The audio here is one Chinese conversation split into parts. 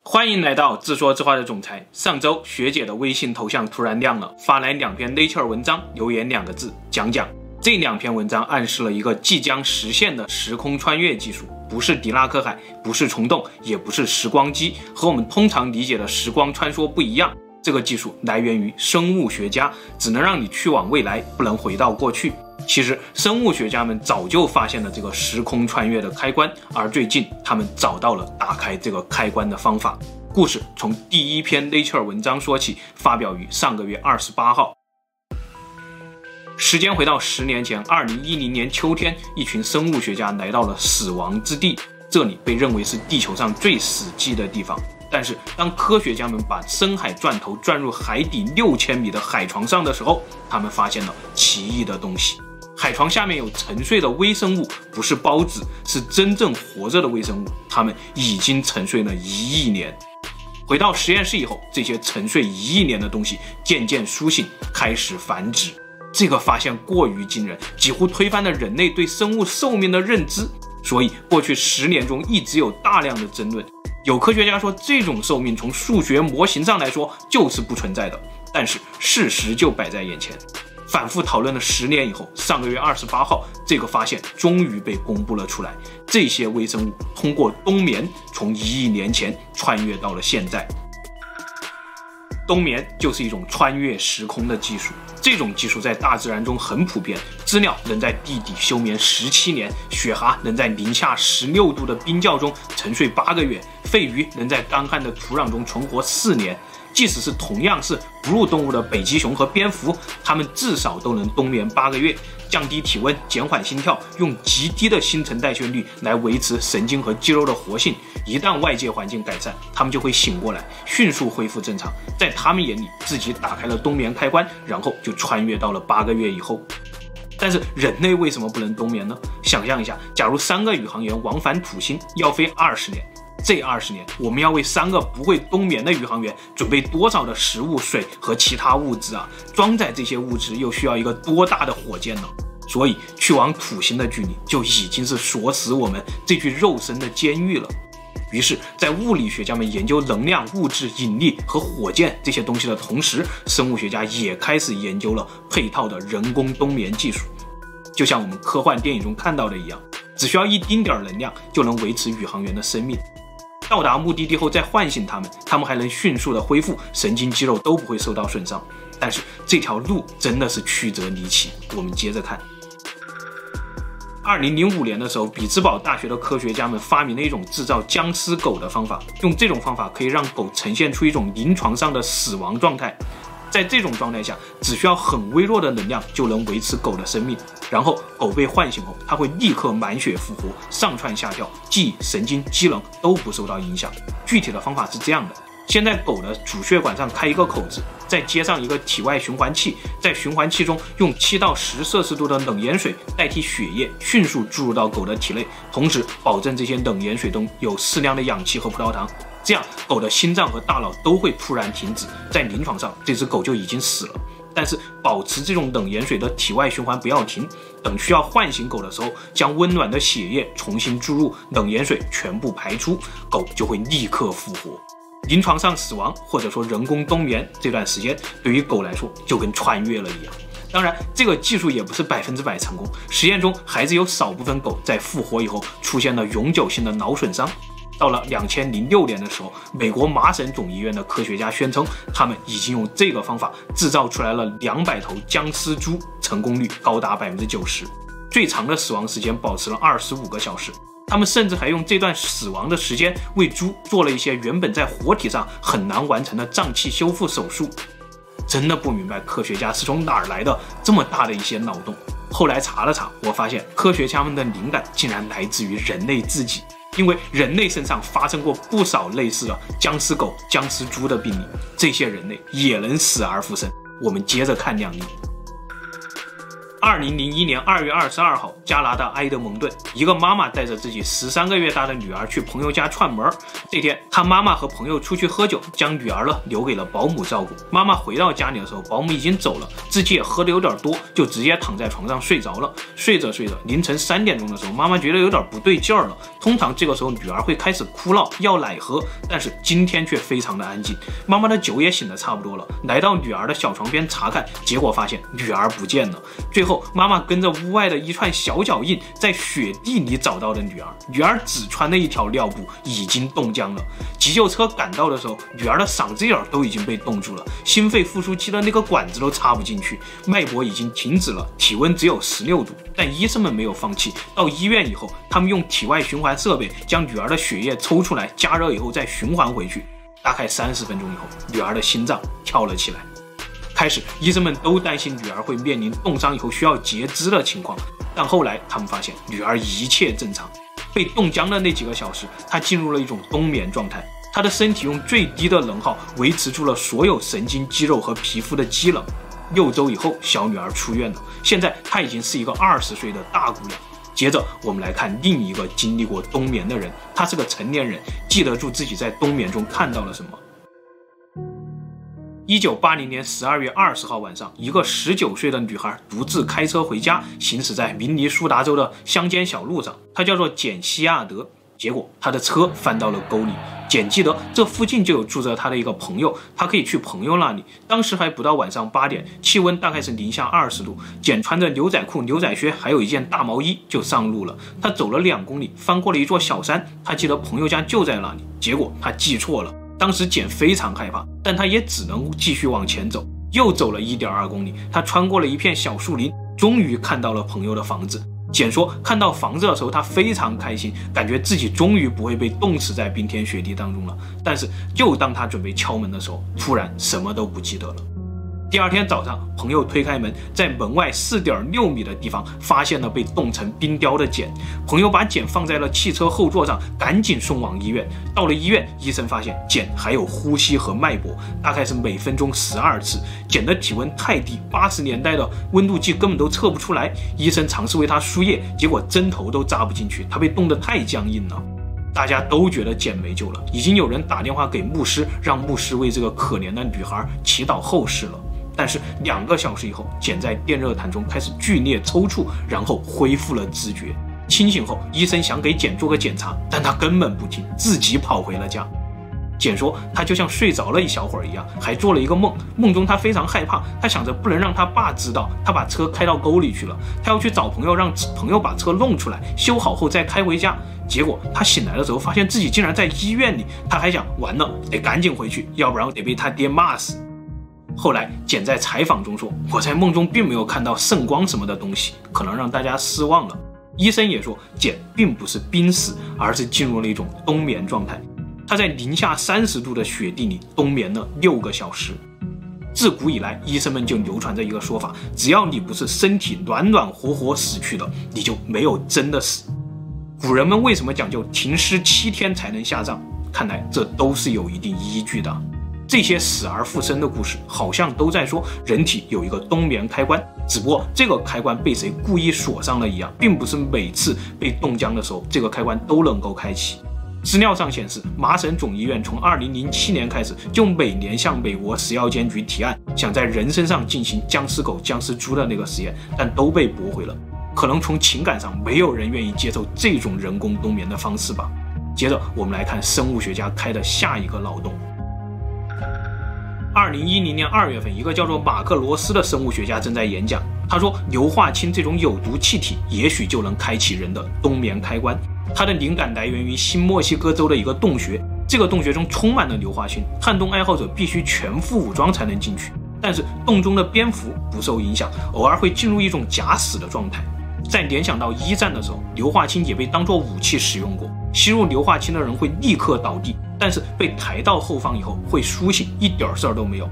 欢迎来到自说自话的总裁。上周学姐的微信头像突然亮了，发来2篇 Nature 文章，留言2个字：讲讲。这2篇文章暗示了一个即将实现的时空穿越技术，不是狄拉克海，不是虫洞，也不是时光机，和我们通常理解的时光穿梭不一样。这个技术来源于生物学家，只能让你去往未来，不能回到过去。其实生物学家们早就发现了这个时空穿越的开关，而最近他们找到了打开这个开关的方法。故事从第1篇 Nature 文章说起，发表于上个月28号。时间回到10年前，2010年秋天，一群生物学家来到了死亡之地，这里被认为是地球上最死寂的地方。但是当科学家们把深海钻头钻入海底6000米的海床上的时候，他们发现了奇异的东西。海床下面有沉睡的微生物，不是孢子，是真正活着的微生物，它们已经沉睡了1亿年。回到实验室以后，这些沉睡1亿年的东西渐渐苏醒，开始繁殖。这个发现过于惊人，几乎推翻了人类对生物寿命的认知。所以过去10年中一直有大量的争论。有科学家说，这种寿命从数学模型上来说就是不存在的，但是事实就摆在眼前。反复讨论了10年以后，上个月28号，这个发现终于被公布了出来。这些微生物通过冬眠，从1亿年前穿越到了现在。冬眠就是一种穿越时空的技术，这种技术在大自然中很普遍。知了能在地底休眠17年，雪蛤能在零下16度的冰窖中沉睡8个月，肺鱼能在干旱的土壤中存活4年。即使是同样是哺乳动物的北极熊和蝙蝠，它们至少都能冬眠8个月，降低体温，减缓心跳，用极低的新陈代谢率来维持神经和肌肉的活性。一旦外界环境改善，它们就会醒过来，迅速恢复正常。在他们眼里，自己打开了冬眠开关，然后就穿越到了8个月以后。但是人类为什么不能冬眠呢？想象一下，假如3个宇航员往返土星，要飞20年。这20年，我们要为3个不会冬眠的宇航员准备多少的食物、水和其他物资啊？装载这些物质又需要一个多大的火箭呢？所以，去往土星的距离就已经是锁死我们这具肉身的监狱了。于是，在物理学家们研究能量、物质、引力和火箭这些东西的同时，生物学家也开始研究了配套的人工冬眠技术。就像我们科幻电影中看到的一样，只需要一丁点能量就能维持宇航员的生命。到达目的地后再唤醒他们还能迅速的恢复，神经肌肉都不会受到损伤。但是这条路真的是曲折离奇，我们接着看。2005年的时候，匹兹堡大学的科学家们发明了一种制造僵尸狗的方法，用这种方法可以让狗呈现出一种临床上的死亡状态。在这种状态下，只需要很微弱的能量就能维持狗的生命，然后狗被唤醒后，它会立刻满血复活，上蹿下跳，记忆、神经、机能都不受到影响。具体的方法是这样的：先在狗的主血管上开一个口子，再接上一个体外循环器，在循环器中用7到10摄氏度的冷盐水代替血液，迅速注入到狗的体内，同时保证这些冷盐水中有适量的氧气和葡萄糖。这样，狗的心脏和大脑都会突然停止，在临床上，这只狗就已经死了。但是，保持这种冷盐水的体外循环不要停，等需要唤醒狗的时候，将温暖的血液重新注入，冷盐水全部排出，狗就会立刻复活。临床上死亡或者说人工冬眠这段时间，对于狗来说就跟穿越了一样。当然，这个技术也不是100%成功，实验中还是有少部分狗在复活以后出现了永久性的脑损伤。到了2006年的时候，美国麻省总医院的科学家宣称，他们已经用这个方法制造出来了200头僵尸猪，成功率高达90%，最长的死亡时间保持了25个小时。他们甚至还用这段死亡的时间为猪做了一些原本在活体上很难完成的脏器修复手术。真的不明白科学家是从哪儿来的这么大的一些脑洞。后来查了查，我发现科学家们的灵感竟然来自于人类自己。因为人类身上发生过不少类似的僵尸狗、僵尸猪的病例，这些人类也能死而复生。我们接着看亮例。2001年2月22号，加拿大埃德蒙顿，一个妈妈带着自己13个月大的女儿去朋友家串门。这天，她妈妈和朋友出去喝酒，将女儿留给了保姆照顾。妈妈回到家里的时候，保姆已经走了，自己也喝的有点多，就直接躺在床上睡着了。睡着，凌晨3点钟的时候，妈妈觉得有点不对劲儿了。通常这个时候女儿会开始哭闹要奶喝，但是今天却非常的安静。妈妈的酒也醒得差不多了，来到女儿的小床边查看，结果发现女儿不见了。最后，妈妈跟着屋外的一串小脚印，在雪地里找到了女儿。女儿只穿了一条尿布，已经冻僵了。急救车赶到的时候，女儿的嗓子眼都已经被冻住了，心肺复苏器的那个管子都插不进去，脉搏已经停止了，体温只有16度。但医生们没有放弃，到医院以后，他们用体外循环设备将女儿的血液抽出来，加热以后再循环回去。大概30分钟以后，女儿的心脏跳了起来。开始，医生们都担心女儿会面临冻伤以后需要截肢的情况，但后来他们发现女儿一切正常。被冻僵的那几个小时，她进入了一种冬眠状态，她的身体用最低的能耗维持住了所有神经、肌肉和皮肤的机能。6周以后，小女儿出院了，现在她已经是一个20岁的大姑娘。接着，我们来看另一个经历过冬眠的人，他是个成年人，记得住自己在冬眠中看到了什么。1980年12月20号晚上，一个19岁的女孩独自开车回家，行驶在明尼苏达州的乡间小路上，她叫做简·西亚德。结果她的车翻到了沟里。简记得这附近就有住着她的一个朋友，她可以去朋友那里。当时还不到晚上8点，气温大概是-20度。简穿着牛仔裤、牛仔靴，还有一件大毛衣就上路了。她走了2公里，翻过了一座小山。她记得朋友家就在那里，结果她记错了。当时简非常害怕，但他也只能继续往前走。又走了1.2公里，他穿过了一片小树林，终于看到了朋友的房子。简说，看到房子的时候，他非常开心，感觉自己终于不会被冻死在冰天雪地当中了。但是，就当他准备敲门的时候，突然什么都不记得了。第二天早上，朋友推开门，在门外4.6米的地方发现了被冻成冰雕的简。朋友把简放在了汽车后座上，赶紧送往医院。到了医院，医生发现简还有呼吸和脉搏，大概是每分钟12次。简的体温太低，80年代的温度计根本都测不出来。医生尝试为他输液，结果针头都扎不进去，他被冻得太僵硬了。大家都觉得简没救了，已经有人打电话给牧师，让牧师为这个可怜的女孩祈祷后事了。但是2个小时以后，简在电热毯中开始剧烈抽搐，然后恢复了知觉。清醒后，医生想给简做个检查，但他根本不听，自己跑回了家。简说，他就像睡着了一小会儿一样，还做了一个梦。梦中他非常害怕，他想着不能让他爸知道，他把车开到沟里去了。他要去找朋友，让朋友把车弄出来，修好后再开回家。结果他醒来的时候，发现自己竟然在医院里。他还想，完了，得赶紧回去，要不然得被他爹骂死。后来，简在采访中说，我在梦中并没有看到圣光什么的东西，可能让大家失望了。医生也说，简并不是濒死，而是进入了一种冬眠状态。他在-30度的雪地里冬眠了6个小时。自古以来，医生们就流传着一个说法，只要你不是身体暖暖和和死去的，你就没有真的死。古人们为什么讲究停尸7天才能下葬？看来这都是有一定依据的。这些死而复生的故事，好像都在说人体有一个冬眠开关，只不过这个开关被谁故意锁上了一样，并不是每次被冻僵的时候，这个开关都能够开启。资料上显示，麻省总医院从2007年开始，就每年向美国食药监局提案，想在人身上进行僵尸狗、僵尸猪的那个实验，但都被驳回了。可能从情感上，没有人愿意接受这种人工冬眠的方式吧。接着，我们来看生物学家开的下一个脑洞。2010年2月份，一个叫做马克罗斯的生物学家正在演讲。他说，硫化氢这种有毒气体也许就能开启人的冬眠开关。他的灵感来源于新墨西哥州的一个洞穴，这个洞穴中充满了硫化氢，探洞爱好者必须全副武装才能进去。但是洞中的蝙蝠不受影响，偶尔会进入一种假死的状态。在联想到1战的时候，硫化氢也被当作武器使用过。吸入硫化氢的人会立刻倒地，但是被抬到后方以后会苏醒，一点事儿都没有。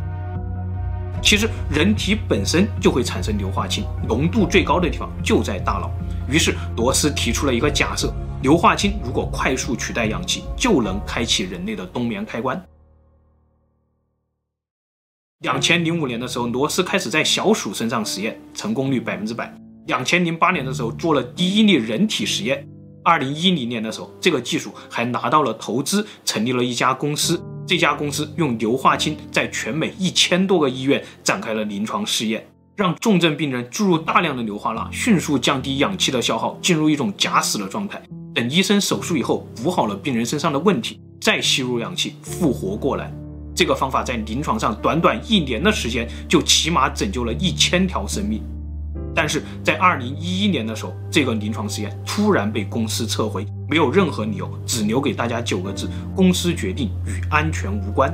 其实人体本身就会产生硫化氢，浓度最高的地方就在大脑。于是罗斯提出了一个假设，硫化氢如果快速取代氧气，就能开启人类的冬眠开关。2005年的时候，罗斯开始在小鼠身上实验，成功率100%。2008年的时候做了第一例人体实验。2010年的时候，这个技术还拿到了投资，成立了一家公司。这家公司用硫化氢在全美1000多个医院展开了临床试验，让重症病人注入大量的硫化钠，迅速降低氧气的消耗，进入一种假死的状态。等医生手术以后补好了病人身上的问题，再吸入氧气复活过来。这个方法在临床上短短1年的时间就起码拯救了1000条生命。但是在2011年的时候，这个临床实验突然被公司撤回，没有任何理由，只留给大家9个字：公司决定与安全无关。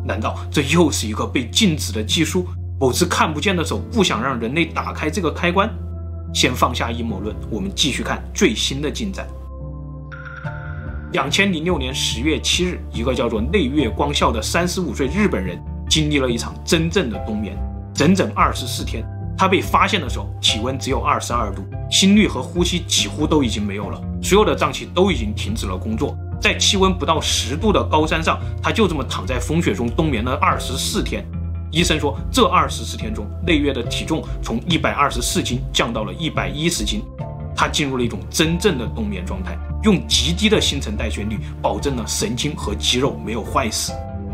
难道这又是一个被禁止的技术？某只看不见的手不想让人类打开这个开关？先放下阴谋论，我们继续看最新的进展。2006年10月7日，一个叫做内月光孝的35岁日本人经历了一场真正的冬眠，整整24天。他被发现的时候，体温只有22度，心率和呼吸几乎都已经没有了，所有的脏器都已经停止了工作。在气温不到10度的高山上，他就这么躺在风雪中冬眠了24天。医生说，这24天中，内月的体重从124斤降到了110斤。他进入了一种真正的冬眠状态，用极低的新陈代谢率保证了神经和肌肉没有坏死。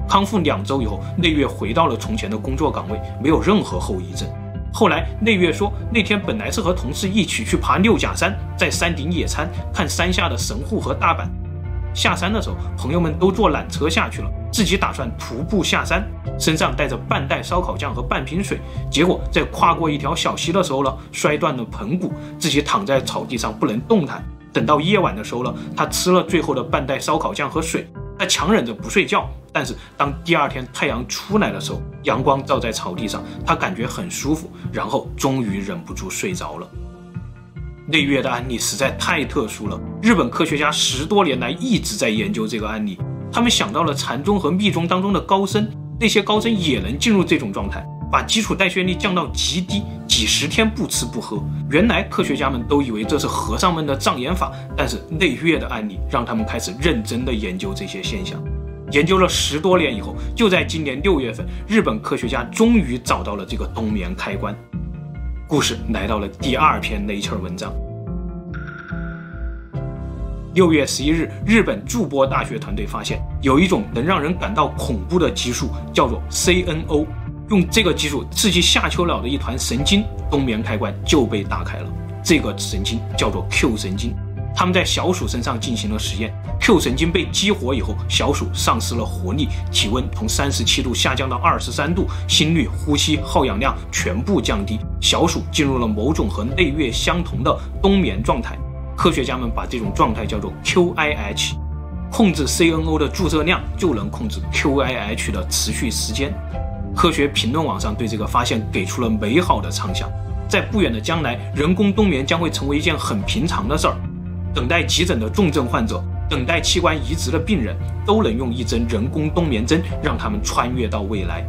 康复2周以后，内月回到了从前的工作岗位，没有任何后遗症。后来内月说，那天本来是和同事一起去爬6甲山，在山顶野餐，看山下的神户和大阪。下山的时候，朋友们都坐缆车下去了，自己打算徒步下山，身上带着半袋烧烤酱和半瓶水。结果在跨过一条小溪的时候呢，摔断了盆骨，自己躺在草地上不能动弹。等到夜晚的时候呢，他吃了最后的半袋烧烤酱和水，他强忍着不睡觉。但是当第2天太阳出来的时候，阳光照在草地上，他感觉很舒服，然后终于忍不住睡着了。内月的案例实在太特殊了，日本科学家10多年来一直在研究这个案例。他们想到了禅宗和密宗当中的高僧，那些高僧也能进入这种状态，把基础代谢率降到极低，几10天不吃不喝。原来科学家们都以为这是和尚们的障眼法，但是内月的案例让他们开始认真的研究这些现象。研究了10多年以后，就在今年6月份，日本科学家终于找到了这个冬眠开关。故事来到了第2篇 Nature 文章。6月11日，日本筑波大学团队发现，有一种能让人感到恐怖的激素，叫做 CNO。用这个激素刺激下丘脑的一团神经，冬眠开关就被打开了。这个神经叫做 Q 神经。他们在小鼠身上进行了实验 ，Q 神经被激活以后，小鼠丧失了活力，体温从37度下降到23度，心率、呼吸、耗氧量全部降低，小鼠进入了某种和内月相同的冬眠状态。科学家们把这种状态叫做 QIH， 控制 CNO 的注射量就能控制 QIH 的持续时间。科学评论网上对这个发现给出了美好的畅想，在不远的将来，人工冬眠将会成为一件很平常的事儿。等待急诊的重症患者，等待器官移植的病人，都能用一针人工冬眠针让他们穿越到未来。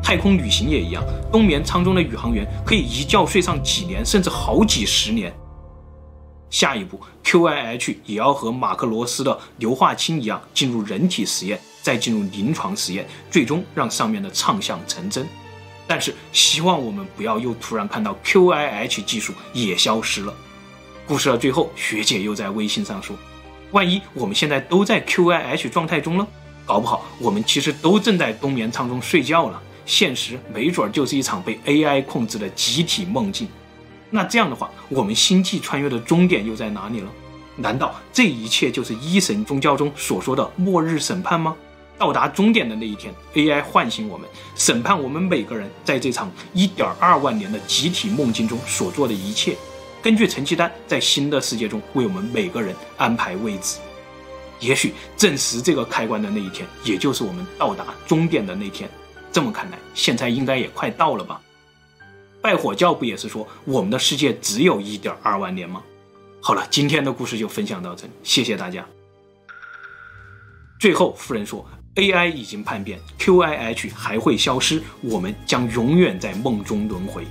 太空旅行也一样，冬眠舱中的宇航员可以一觉睡上几年，甚至好几10年。下一步 ，QIH 也要和马克罗斯的硫化氢一样进入人体实验，再进入临床实验，最终让上面的畅想成真。但是希望我们不要又突然看到 QIH 技术也消失了。故事的最后，学姐又在微信上说，万一我们现在都在 QIH 状态中呢？搞不好我们其实都正在冬眠舱中睡觉了，现实没准就是一场被 AI 控制的集体梦境。那这样的话，我们星际穿越的终点又在哪里了？难道这一切就是一神宗教中所说的末日审判吗？到达终点的那一天， AI 唤醒我们，审判我们每个人在这场1.2万年的集体梦境中所做的一切，根据成绩单在新的世界中为我们每个人安排位置。也许证实这个开关的那一天，也就是我们到达终点的那天。这么看来，现在应该也快到了吧？拜火教不也是说我们的世界只有1.2万年吗？好了，今天的故事就分享到这里，谢谢大家。最后夫人说， AI 已经叛变， QIH 还会消失，我们将永远在梦中轮回。